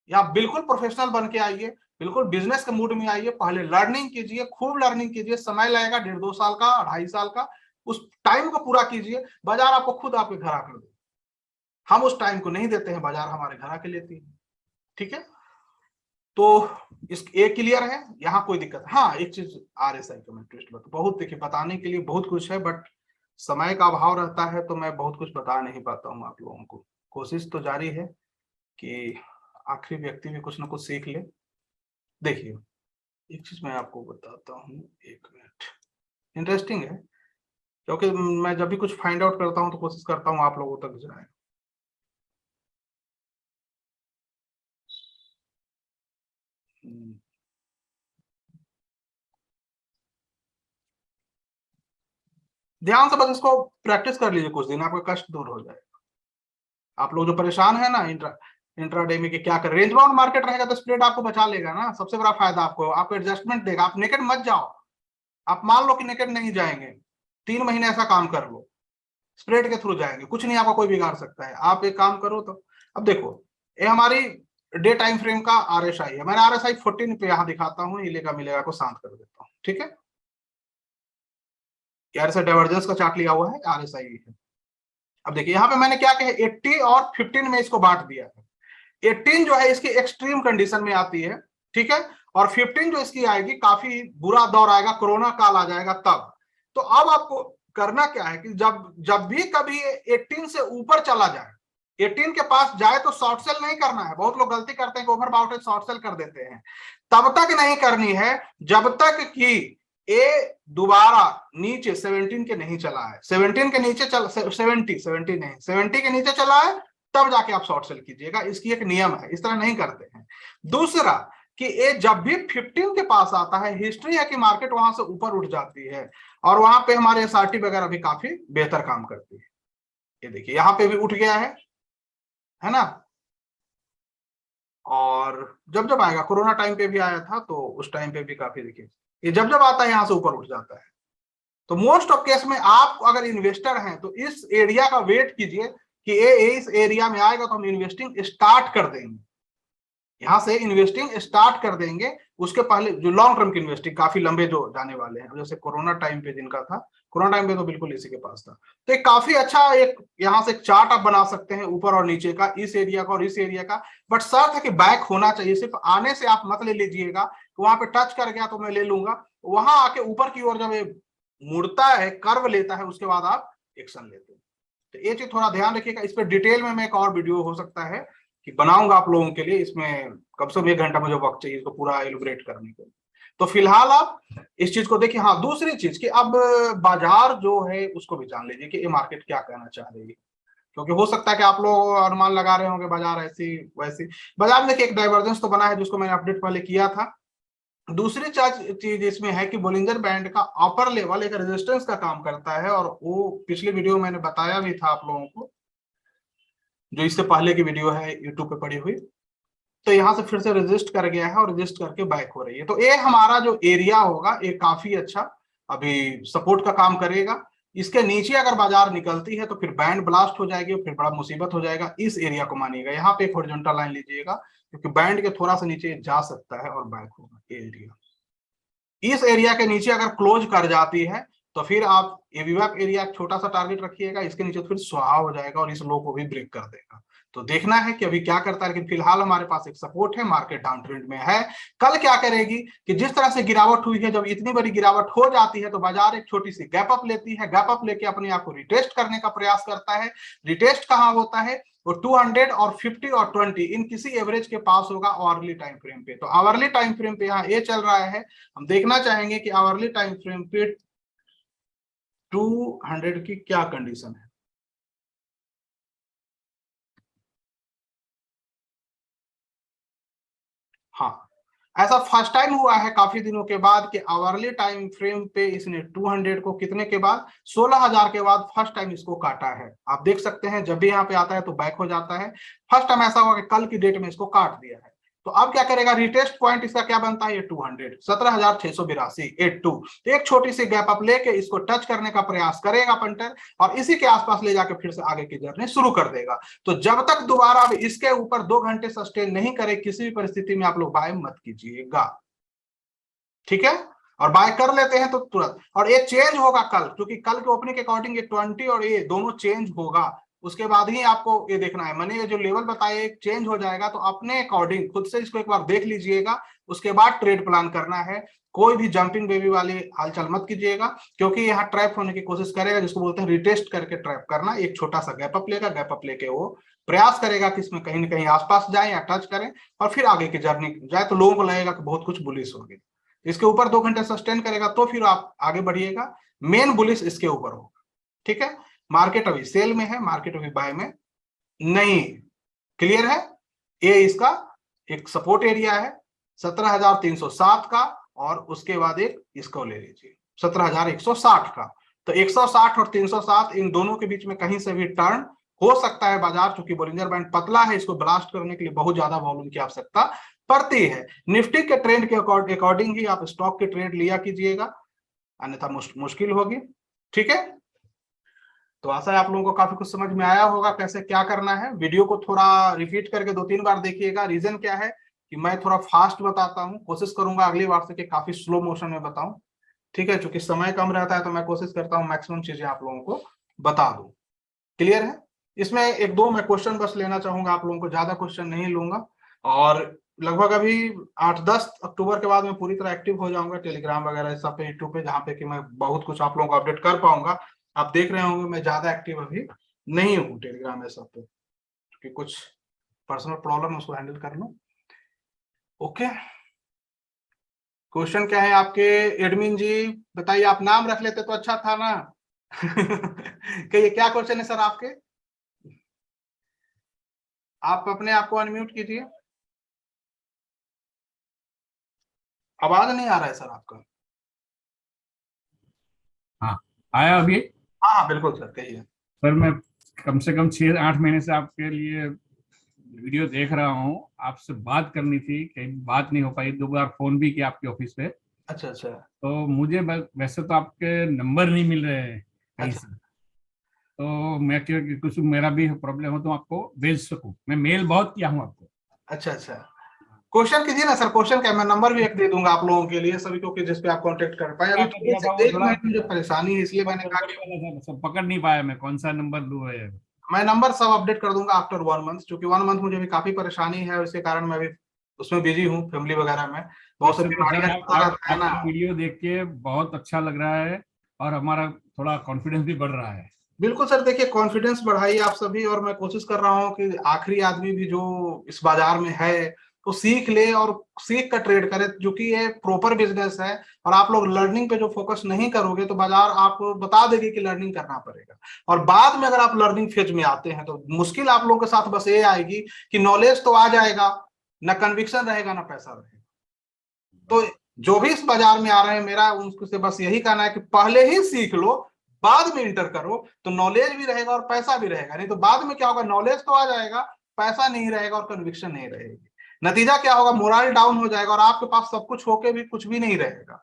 S1: या बिल्कुल प्रोफेशनल बन के आइए, बिल्कुल बिजनेस के मूड में आइए, पहले लर्निंग कीजिए, खूब लर्निंग कीजिए। समय लगेगा 1.5-2 साल का, 2.5 साल का, उस टाइम को पूरा कीजिए। बाजार आपको खुद आपके घर आकर दे, हम उस टाइम को नहीं देते हैं, बाजार हमारे घर आके लेती है। ठीक है, तो इस एक क्लियर है, यहाँ कोई दिक्कत? हाँ, एक चीज आरएसआई का मैं ट्विस्ट बता, बहुत देखिए बताने के लिए बहुत कुछ है, बट समय का अभाव रहता है तो मैं बहुत कुछ बता नहीं पाता हूँ आप लोगों को। कोशिश तो जारी है कि आखिरी व्यक्ति भी कुछ ना कुछ सीख ले। देखिए एक चीज मैं आपको बताता हूँ, 1 मिनट, इंटरेस्टिंग है, क्योंकि मैं जब भी कुछ फाइंड आउट करता हूँ तो कोशिश करता हूँ आप लोगों तक जाए। ध्यान से बस इसको प्रैक्टिस कर लीजिए, कुछ दिन आपका कष्ट दूर हो जाएगा। आप लोग जो परेशान है ना इंट्राडे में कि क्या कर, रेंज बाउंड मार्केट रहेगा तो स्प्रेड आपको बचा लेगा ना, सबसे बड़ा फायदा आपको एडजस्टमेंट देगा। आप नेकेड मत जाओ, आप मान लो कि नेकेड नहीं जाएंगे, 3 महीने ऐसा काम कर लो, स्प्रेड के थ्रू जाएंगे, कुछ नहीं आपका कोई बिगाड़ सकता है। आप एक काम करो तो, अब देखो ये हमारी डे टाइम फ्रेम का आरएसआई है, मैंने आरएसआई 14 पे यहाँ दिखाता हूँ, हिलेगा मिलेगा को शांत कर देता हूँ। ठीक है, आरएसआई डाइवर्जेंस का चार्ट लिया हुआ है, आरएसआई है। अब देखिए यहाँ पे मैंने क्या कहा, 80 और 15 में इसको बांट दिया है। 18 जो है इसकी एक्सट्रीम कंडीशन में आती है, ठीक है, और 15 जो इसकी आएगी काफी बुरा दौर आएगा, कोरोना काल आ जाएगा तब। तो अब आपको करना क्या है कि जब जब भी कभी 18 से ऊपर चला जाए, 18 के पास जाए तो शॉर्ट सेल नहीं करना है। बहुत लोग गलती करते हैं कि ओवर बाउट शॉर्ट सेल कर देते हैं, तब तक नहीं करनी है जब तक कि ए दोबारा नीचे 17 के नहीं चला है। 17 के नीचे चल 70 नहीं 70 के नीचे चला है तब जाके आप शॉर्ट सेल कीजिएगा, इसकी एक नियम है, इस तरह नहीं करते हैं। दूसरा कि ये जब भी 15 के पास आता है, हिस्ट्री है कि मार्केट वहां से ऊपर उठ जाती है, और वहां पे हमारे एसआरटी वगैरह भी काफी बेहतर काम करती है। ये देखिए यहाँ पे भी उठ गया है ना। और जब जब आएगा, कोरोना टाइम पे भी आया था, तो उस टाइम पे भी काफी देखिए ये जब जब आता है यहाँ से ऊपर उठ जाता है। तो मोस्ट ऑफ केस में आप अगर इन्वेस्टर हैं तो इस एरिया का वेट कीजिए कि ये इस एरिया में आएगा तो हम इन्वेस्टिंग स्टार्ट कर देंगे, यहाँ से इन्वेस्टिंग स्टार्ट कर देंगे। उसके पहले जो लॉन्ग टर्म की इन्वेस्टिंग काफी लंबे जो जाने वाले हैं, जैसे कोरोना टाइम पे जिनका था, कोरोना टाइम पे तो बिल्कुल इसी के पास था। तो एक काफी अच्छा एक यहाँ से चार्ट आप बना सकते हैं ऊपर और नीचे का, इस एरिया का और इस एरिया का। बट शर्त है कि बैक होना चाहिए, सिर्फ आने से आप मत ले लीजिएगा, वहां पे टच कर गया तो मैं ले लूंगा। वहां आके ऊपर की ओर जब ये मुड़ता है, कर्व लेता है, उसके बाद आप एक्शन लेते हैं। तो ये चीज थोड़ा ध्यान रखिएगा। इस पर डिटेल में मैं एक और वीडियो हो सकता है कि बनाऊंगा आप लोगों के लिए, इसमें कम से कम 1 घंटा मुझे वक्त चाहिए इसको पूरा एलिब्रेट करने के लिए। तो फिलहाल आप इस चीज को देखिए। हाँ, दूसरी चीज कि अब बाजार जो है उसको भी जान लीजिए कि ये मार्केट क्या कहना चाह रही है, क्योंकि हो सकता है कि आप लोग अनुमान लगा रहे होंगे बाजार ऐसी वैसी। बाजार में देखिए एक डाइवर्जेंस तो बना है जिसको मैंने अपडेट पहले किया था। दूसरी चीज इसमें है कि बोलिंजर बैंड का अपर लेवल एक रेजिस्टेंस का काम करता है, और वो पिछली वीडियो मैंने बताया भी था आप लोगों को, जो इससे पहले की वीडियो है यूट्यूब पे पड़ी हुई। तो यहाँ से फिर से रजिस्ट कर गया है और रजिस्ट करके बैक हो रही है। तो ये हमारा जो एरिया होगा ये काफी अच्छा अभी सपोर्ट का काम करेगा। इसके नीचे अगर बाजार निकलती है तो फिर बैंड ब्लास्ट हो जाएगी, फिर बड़ा मुसीबत हो जाएगा। इस एरिया को मानिएगा, यहाँ पे एक हॉरिजॉन्टल लाइन लीजिएगा, क्योंकि बैंड के थोड़ा सा नीचे जा सकता है और बैक होगा ये एरिया। इस एरिया के नीचे अगर क्लोज कर जाती है तो फिर आप एवीवैप एरिया छोटा सा टारगेट रखिएगा, इसके नीचे तो फिर स्वाहा हो जाएगा और इस लो को भी ब्रेक कर देगा। तो देखना है कि अभी क्या करता है, लेकिन फिलहाल हमारे पास एक सपोर्ट है, मार्केट डाउन ट्रेंड में है। कल क्या करेगी कि जिस तरह से गिरावट हुई है, जब इतनी बड़ी गिरावट हो जाती है तो बाजार एक छोटी सी गैप अप लेती है, गैप अप लेके अपने आप को रिटेस्ट करने का प्रयास करता है। रिटेस्ट कहां होता है, वो 200 और 50 और 20 इन किसी एवरेज के पास होगा आवरली टाइम फ्रेम पे। तो आवरली टाइम फ्रेम पे यहाँ ये चल रहा है, हम देखना चाहेंगे कि आवरली टाइम फ्रेम पे 200 की क्या कंडीशन है। हाँ, ऐसा फर्स्ट टाइम हुआ है काफी दिनों के बाद कि आवरली टाइम फ्रेम पे इसने 200 को कितने के बाद, 16,000 के बाद फर्स्ट टाइम इसको काटा है। आप देख सकते हैं जब भी यहाँ पे आता है तो बैक हो जाता है। फर्स्ट टाइम ऐसा हुआ कि कल की डेट में इसको काट दिया है। तो अब क्या करेगा, रिटेस्ट पॉइंट इसका क्या बनता है, ये 200, 17,682, 82। तो एक छोटी सी गैप अप लेके इसको टच करने का प्रयास करेगा पंटर, और इसी के आसपास ले जाके फिर से आगे की जर्नी शुरू कर देगा। तो जब तक दोबारा अब इसके ऊपर 2 घंटे सस्टेन नहीं करे, किसी भी परिस्थिति में आप लोग बाय मत कीजिएगा, ठीक है। और बाय कर लेते हैं तो तुरंत, और ये चेंज होगा कल, क्योंकि कल के ओपनिंग के अकॉर्डिंग ये 20 और ये दोनों चेंज होगा। उसके बाद ही आपको ये देखना है, मैंने ये जो लेवल बताया चेंज हो जाएगा, तो अपने अकॉर्डिंग खुद से इसको एक बार देख लीजिएगा, उसके बाद ट्रेड प्लान करना है। कोई भी जंपिंग बेबी वाली हालचाल मत कीजिएगा, क्योंकि यहाँ ट्रैप होने की कोशिश करेगा, जिसको बोलते हैं रिटेस्ट करके ट्रैप करना। एक छोटा सा गैप अप लेगा, गैप अप लेके वो प्रयास करेगा कि इसमें कहीं ना कहीं आसपास जाए या टच करें, और फिर आगे की जर्नी जाए। तो लोगों को लगेगा कि बहुत कुछ बुलिश होगी। इसके ऊपर 2 घंटे सस्टेन करेगा तो फिर आप आगे बढ़िएगा, मेन बुलिश इसके ऊपर होगा, ठीक है। मार्केट अभी सेल में है, मार्केट अभी बाय में नहीं। क्लियर है, ये इसका एक सपोर्ट एरिया है 17,307 का, और उसके बाद एक इसको ले लीजिए 17,160 का। तो 160 और 307 इन दोनों के बीच में कहीं से भी टर्न हो सकता है बाजार, चूंकि बोलिंजर बैंड पतला है, इसको ब्लास्ट करने के लिए बहुत ज्यादा वॉल्यूम की आवश्यकता पड़ती है। निफ्टी के ट्रेंड के अकॉर्डिंग ही आप स्टॉक के ट्रेड लिया कीजिएगा, अन्यथा मुश्किल होगी, ठीक है। तो आशा है आप लोगों को काफी कुछ समझ में आया होगा कैसे क्या करना है। वीडियो को थोड़ा रिपीट करके 2-3 बार देखिएगा। रीजन क्या है कि मैं थोड़ा फास्ट बताता हूँ, कोशिश करूंगा अगली बार से कि काफी स्लो मोशन में बताऊं, ठीक है। चूंकि समय कम रहता है तो मैं कोशिश करता हूँ मैक्सिमम चीजें आप लोगों को बता दूं। क्लियर है। इसमें 1-2 मैं क्वेश्चन बस लेना चाहूंगा आप लोगों को, ज्यादा क्वेश्चन नहीं लूंगा। और लगभग अभी 8-10 अक्टूबर के बाद मैं पूरी तरह एक्टिव हो जाऊंगा टेलीग्राम वगैरह सब पे, यूट्यूब पे, जहाँ पे कि मैं बहुत कुछ आप लोगों को अपडेट कर पाऊंगा। आप देख रहे होंगे मैं ज्यादा एक्टिव अभी नहीं हूँ टेलीग्राम में सब पे, क्योंकि कुछ पर्सनल प्रॉब्लम उसको हैंडल कर लूँ। ओके, क्वेश्चन क्या है आपके एडमिन जी, बताइए। आप नाम रख लेते तो अच्छा था ना। कहिए क्या क्वेश्चन है सर आपके, आप अपने आप को अनम्यूट कीजिए। आवाज नहीं आ रहा है सर आपका।
S2: हाँ, आया अभी।
S1: हाँ हाँ बिल्कुल सर, कहिए।
S2: सर मैं कम से कम 6-8 महीने से आपके लिए वीडियो देख रहा हूँ। आपसे बात करनी थी, कहीं बात नहीं हो पाई, 2 बार फोन भी किया आपके ऑफिस पे।
S1: अच्छा अच्छा
S2: तो मुझे वैसे तो आपके नंबर नहीं मिल रहे हैं कहीं
S1: अच्छा
S2: से। तो मैं कुछ मेरा भी प्रॉब्लम हो तो आपको भेज सकूं। मैं मेल बहुत किया हूँ आपको।
S1: अच्छा अच्छा। क्वेश्चन कीजिए ना सर, क्वेश्चन क्या, मैं नंबर भी एक दे दूंगा आप लोगों के लिए सभी को, कि जिस पे आप कांटेक्ट कर पाए। अभी
S2: आपने दिया था वो
S1: एक
S2: थोड़ा
S1: मिनट मुझे परेशानी है, इसलिए मैंने कहा
S2: बड़े
S1: कि
S2: वाला था, सब पकड़ नहीं पाया मैं कौन सा नंबर लूँ है।
S1: मैं नंबर सब अपडेट कर दूंगा आफ्टर 1 मंथ, क्योंकि 1 मंथ मुझे भी काफी परेशानी है और इसके कारण मैं भी उसमें बिजी हूँ, फैमिली वगैरह में बहुत सी
S2: वैसे तो सर
S1: बीमारियां
S2: आप
S1: चलता
S2: आप
S1: रहता है ना।
S2: आपका वीडियो देख के बहुत अच्छा लग रहा है और हमारा थोड़ा कॉन्फिडेंस भी बढ़ रहा है।
S1: बिल्कुल सर, देखिए कॉन्फिडेंस बढ़ाइए आप सभी, और मैं कोशिश कर रहा हूँ कि आखिरी आदमी भी जो इस बाजार में है तो सीख ले और सीख कर ट्रेड करे, जो कि ये प्रॉपर बिजनेस है। और आप लोग लर्निंग पे जो फोकस नहीं करोगे तो बाजार आपको बता देगी कि लर्निंग करना पड़ेगा, और बाद में अगर आप लर्निंग फेज में आते हैं तो मुश्किल आप लोगों के साथ बस ये आएगी कि नॉलेज तो आ जाएगा, ना कन्विक्शन रहेगा ना पैसा रहेगा। तो जो भी इस बाजार में आ रहे हैं, मेरा उनसे बस यही कहना है कि पहले ही सीख लो, बाद में इंटर करो, तो नॉलेज भी रहेगा और पैसा भी रहेगा। नहीं तो बाद में क्या होगा, नॉलेज तो आ जाएगा, पैसा नहीं रहेगा और कन्विक्शन नहीं रहेगी। नतीजा क्या होगा, मोरल डाउन हो जाएगा और आपके पास सब कुछ होके भी कुछ भी नहीं रहेगा।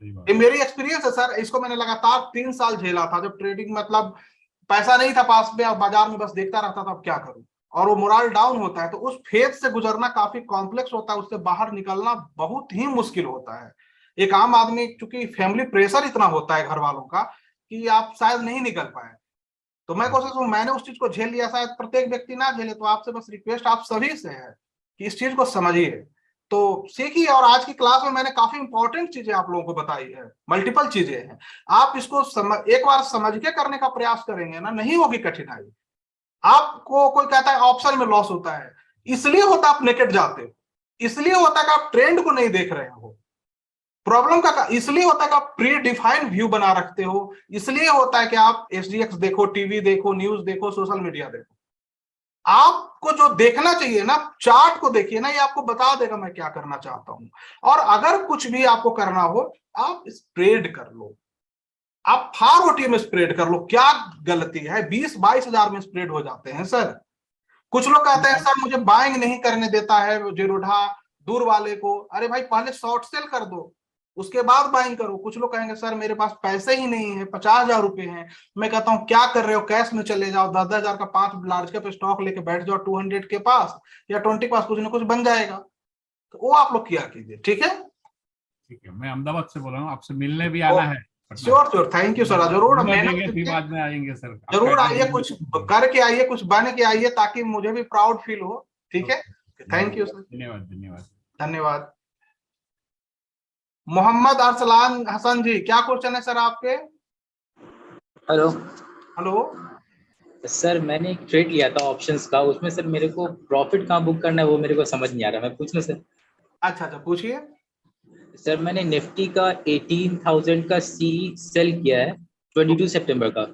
S2: सही
S1: ये
S2: बात।
S1: मेरी एक्सपीरियंस है सर, इसको मैंने लगातार 3 साल झेला था, जब ट्रेडिंग मतलब पैसा नहीं था पास में और बाजार में बस देखता रहता था अब क्या करूं, और वो मोरल डाउन होता है। तो उस फेज से गुजरना काफी कॉम्प्लेक्स होता है, उससे बाहर निकलना बहुत ही मुश्किल होता है। एक आम आदमी, क्योंकि फैमिली प्रेशर इतना होता है घर वालों का, कि आप शायद नहीं निकल पाए। तो मैं कोशिश हूँ, मैंने उस चीज को झेल लिया, शायद प्रत्येक व्यक्ति ना झेले, तो आपसे बस रिक्वेस्ट आप सभी से है कि इस चीज को समझिए, तो सीखिए। और आज की क्लास में मैंने काफी इंपॉर्टेंट चीजें आप लोगों को बताई है, मल्टीपल चीजें हैं। आप इसको एक बार समझ के करने का प्रयास करेंगे ना, नहीं होगी कठिनाई। आपको कोई कहता है ऑप्शन में लॉस होता है, इसलिए होता है आप नेकेट जाते हो, इसलिए होता है कि आप ट्रेंड को नहीं देख रहे हो। प्रॉब्लम का इसलिए होता है कि आप प्री डिफाइंड व्यू बना रखते हो, इसलिए होता है कि आप एसडीएक्स देखो, टीवी देखो, न्यूज देखो, सोशल मीडिया देखो। आपको जो देखना चाहिए ना, चार्ट को देखिए ना, ये आपको बता देगा मैं क्या करना चाहता हूं। और अगर कुछ भी आपको करना हो, आप स्प्रेड कर लो, आप फार ओटी में स्प्रेड कर लो। क्या गलती है, 20-22 हजार में स्प्रेड हो जाते हैं सर। कुछ लोग कहते हैं सर मुझे बाइंग नहीं करने देता है जेरोधा, दूर वाले को। अरे भाई पहले शॉर्ट सेल कर दो, उसके बाद बाइंग करो। कुछ लोग कहेंगे सर मेरे पास पैसे ही नहीं है, 50,000 रुपए हैं। मैं कहता हूँ क्या कर रहे हो, कैश में चले जाओ, 10-10 हजार का 5 लार्ज कैप स्टॉक लेके बैठ जाओ 200 के पास या 20 के पास, कुछ ना कुछ बन जाएगा। तो वो आप लोग किया कीजिए, ठीक है।
S2: ठीक है, मैं अहमदाबाद से बोल रहा हूँ, आपसे मिलने भी आना है Patna.
S1: Sure sure, thank you sir, जरूर
S2: नंबर
S1: मेहनत
S2: देंगे फिर
S1: कीजिए,
S2: बाद में आएंगे सर, आपका
S1: जरूर
S2: एड्रेस
S1: आइए, कुछ
S2: देंगे।
S1: करके आइए, कुछ बन के आइए, ताकि मुझे भी प्राउड फील हो, ठीक है। थैंक यू सर,
S2: धन्यवाद धन्यवाद।
S1: धन्यवाद। मोहम्मद अरसलान हसन जी, क्या क्वेश्चन है सर आपके।
S3: Hello
S1: hello.
S3: सर, मैंने एक ट्रेड लिया था ऑप्शंस का, उसमें सर मेरे को प्रॉफिट कहाँ बुक करना है वो मेरे को समझ नहीं आ रहा। मैं पूछूं सर?
S1: अच्छा अच्छा, पूछिए।
S3: सर मैंने निफ्टी का 18,000 का सी सेल किया है 22 सितंबर का।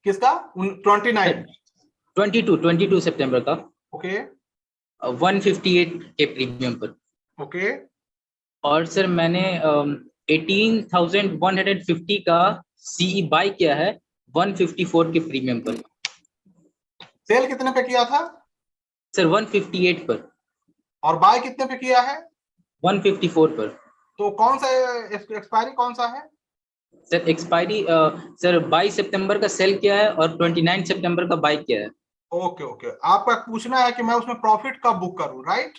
S1: किसका, 29।
S3: 22 सितंबर का,
S1: ओके
S3: 158 के प्रीमियम पर।
S1: ओके।
S3: और सर मैंने 18,150 का सीई बाय किया है 154 के प्रीमियम पर।
S1: सेल कितने पे किया था।
S3: सर 158 पर।
S1: और बाय कितने पे किया है।
S3: 154 पर।
S1: तो कौन सा एक्सपायरी कौन सा है।
S3: सर एक्सपायरी सर 22 सितंबर का सेल किया है और 29 सितंबर का बाय किया है।
S1: ओके ओके, आपका पूछना है कि मैं उसमें प्रॉफिट कब बुक करूं, राइट।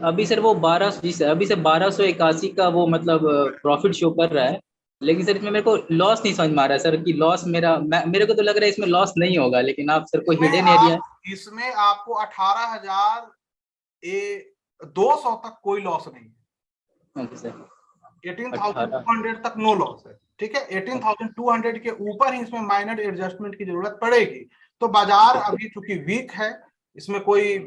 S3: अभी सर वो 12 जी सर, अभी सर 1281 का वो मतलब प्रॉफिट शो कर रहा है। लेकिन सर इसमें मेरे को लॉस नहीं समझ में आ रहा है सर कि लॉस मेरे को तो लग रहा है इसमें लॉस नहीं होगा, लेकिन आप सर को हिडन एरिया।
S1: इसमें आपको 18,200 तक कोई लॉस नहीं है।
S3: Okay sir.
S1: 18,200 तक नो लॉस है, ठीक है। 18,200 के ऊपर ही इसमें माइनर एडजस्टमेंट की जरूरत पड़ेगी। तो बाजार अभी चूंकि वीक है, इसमें कोई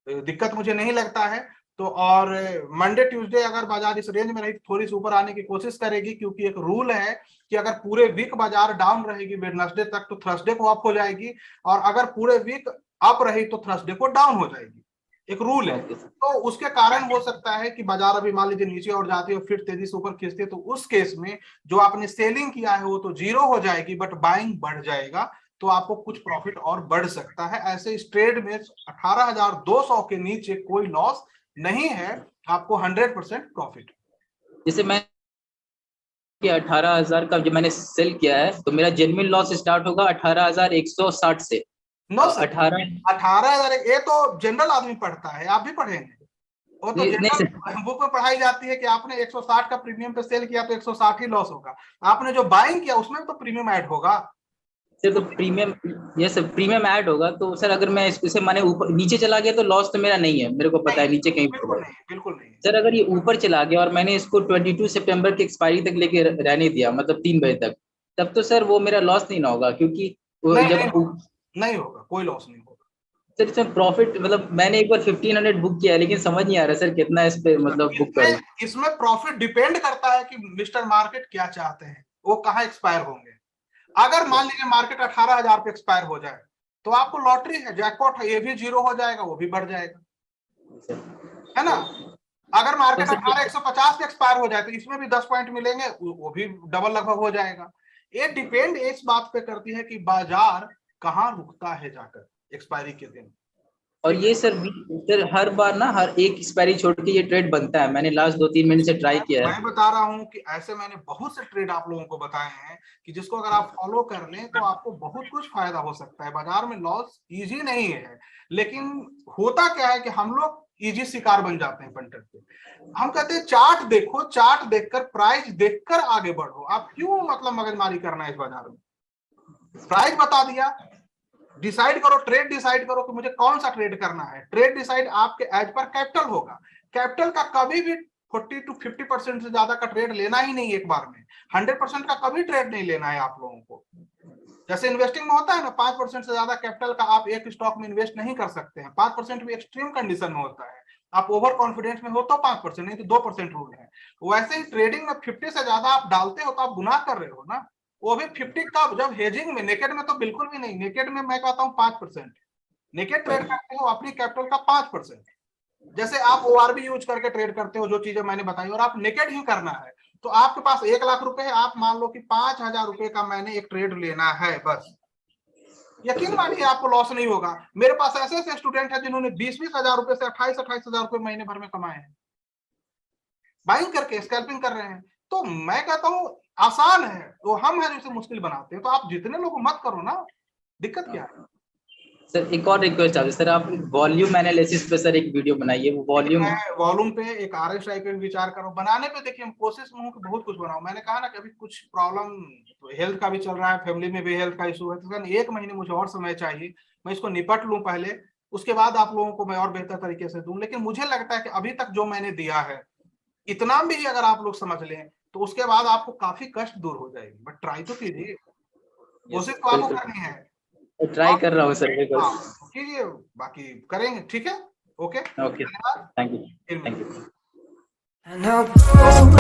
S1: दिक्कत मुझे नहीं लगता है। तो और मंडे ट्यूसडे अगर बाजार इस रेंज में रही, थोड़ी सी ऊपर आने की कोशिश करेगी, क्योंकि एक रूल है कि अगर पूरे वीक बाजार डाउन रहेगी वेडनेसडे तक तो थर्सडे को अप हो जाएगी, और अगर पूरे वीक अप रही तो थर्सडे को डाउन हो जाएगी, एक रूल है। तो उसके कारण हो सकता है कि बाजार अभी मान लीजिए नीचे और जाती है और फिर तेजी से ऊपर खींचती है, तो उस केस में जो आपने सेलिंग किया है वो तो जीरो हो जाएगी, बट बाइंग बढ़ जाएगा। तो आपको कुछ प्रॉफिट और बढ़ सकता है। ऐसे इस ट्रेड में 18,200 के नीचे कोई लॉस नहीं है, आपको 100% प्रॉफिट।
S3: जैसे मैं 18,000 का जब मैंने सेल किया है तो मेरा जेन्युइन लॉस स्टार्ट होगा 18,160 से।
S1: नो सर,
S3: 18
S1: ये तो जनरल आदमी पढ़ता है, आप भी पढ़ेंगे, वो तो
S3: नहीं सर,
S1: जनरल बुक में पढ़ाई जाती है कि आपने 160 का प्रीमियम पे सेल किया तो 160 ही लॉस होगा। आपने जो बाइंग किया उसमें तो प्रीमियम ऐड होगा
S3: सर तो प्रीमियम, ये सर प्रीमियम ऐड होगा तो सर अगर मैं इसे माने ऊपर नीचे चला गया तो लॉस तो मेरा नहीं है, मेरे को पता है नीचे कहीं
S1: बिल्कुल नहीं, बिल्कुल नहीं।
S3: सर अगर ये ऊपर चला गया और मैंने इसको 22 सितंबर की एक्सपायरी तक लेके रहने दिया, मतलब 3 बजे तक, तब तो सर वो मेरा लॉस नहीं ना होगा, क्योंकि वो
S1: नहीं,
S3: जब
S1: नहीं होगा, कोई लॉस नहीं होगा
S3: सर इसमें प्रॉफिट, मतलब मैंने एक बार 1500 बुक किया है लेकिन समझ नहीं आ रहा सर कितना इस पे मतलब बुक करूं।
S1: इसमें प्रॉफिट डिपेंड करता है कि मिस्टर मार्केट क्या चाहते हैं, वो कहाँ एक्सपायर होंगे। अगर मान लीजिए मार्केट 18,000 पे एक्सपायर हो जाए तो आपको लॉटरी है, जैकपॉट है, ये भी 0 हो जाएगा, वो भी बढ़ जाएगा, है ना। अगर मार्केट 18,150 पे एक्सपायर हो जाए तो इसमें भी 10 पॉइंट मिलेंगे, वो भी डबल लगभग हो जाएगा। ये डिपेंड इस बात पे करती है कि बाजार कहाँ रुकता है जाकर एक्सपायरी के दिन।
S3: और ये सर हर बार ना हर एक एक्सपायरी छोड़ के ये ट्रेड बनता है, मैंने लास्ट 2-3 महीने से ट्राई किया है।
S1: मैं बता रहा हूँ कि ऐसे मैंने बहुत से ट्रेड आप लोगों को बताए हैं कि जिसको अगर आप फॉलो कर लें तो आपको बहुत कुछ फायदा हो सकता है। बाजार में लॉस इजी नहीं है, लेकिन होता क्या है कि हम लोग इजी शिकार बन जाते हैं पंटर पे। हम कहते हैं चार्ट देखो, चार्ट देखकर प्राइस देखकर आगे बढ़ो। आप क्यों मतलब मगजमारी करना है इस बाजार में? प्राइस बता दिया, डिसाइड करो, ट्रेड डिसाइड करो कि मुझे कौन सा ट्रेड करना है। ट्रेड डिसाइड आपके एज पर कैपिटल होगा। कैपिटल का कभी भी 40 to 50% से ज्यादा का ट्रेड लेना ही नहीं एक बार में। 100% का कभी ट्रेड नहीं लेना है आप लोगों को। जैसे इन्वेस्टिंग में होता है ना, 5% से ज्यादा कैपिटल का आप एक स्टॉक में इन्वेस्ट नहीं कर सकते हैं। 5% भी एक्सट्रीम कंडीशन में होता है, आप ओवर कॉन्फिडेंस में हो तो 5%, नहीं तो 2% रूल है। वैसे ही ट्रेडिंग में 50 से ज्यादा आप डालते हो तो आप गुनाह कर रहे हो ना, वो भी 50 का। जब हेजिंग में, नेकेड में तो बिल्कुल भी नहीं, नेकेड में मैं कहता हूँ 5%। नेकेड ट्रेड करते हो अपनी कैपिटल का 5%। जैसे आप ओआरबी यूज करके ट्रेड करते हो, जो चीजें मैंने बताई, और आप नेकेड ही करना है तो आपके पास 1 लाख रुपए है, आप मान लो कि 5,000 रुपए का मैंने एक ट्रेड लेना है बस, यकीन मानिए आपको लॉस नहीं होगा। मेरे पास ऐसे ऐसे स्टूडेंट हैं जिन्होंने 20-20 हजार रुपए से 28-28 हजार रुपए महीने भर में कमाए हैं, बाइंग करके स्कैल्पिंग कर रहे हैं। तो मैं कहता हूँ आसान है, तो हम है जिसे मुश्किल बनाते हैं। तो आप जितने लोग मत करो ना, दिक्कत क्या है।
S3: सर एक और रिक्वेस्ट है सर, आप वॉल्यूम एनालिसिस पे सर एक वीडियो बनाइए, वो वॉल्यूम
S1: पे एक RSI पे विचार करो बनाने पे। देखिए, हम कोशिश में हूँ कि बहुत कुछ बनाऊं। मैंने कहा ना कि अभी कुछ प्रॉब्लम हेल्थ का भी चल रहा है, फैमिली में भी हेल्थ का इशू है, तो 1 महीने मुझे और समय चाहिए, मैं इसको निपट लूं पहले, उसके बाद आप लोगों को मैं और बेहतर तरीके से दूं। लेकिन मुझे लगता है कि अभी तक जो मैंने दिया है, इतना भी अगर आप लोग समझ लें तो उसके बाद आपको काफी कष्ट दूर हो जाएगी। बट ट्राई तो कीजिए, कोशिश तो आपको करनी है।
S3: ट्राई कर रहा हूँ सर,
S1: कीजिए, बाकी करेंगे, ठीक है। Okay,
S3: thank you, thank you.
S4: And no, it's not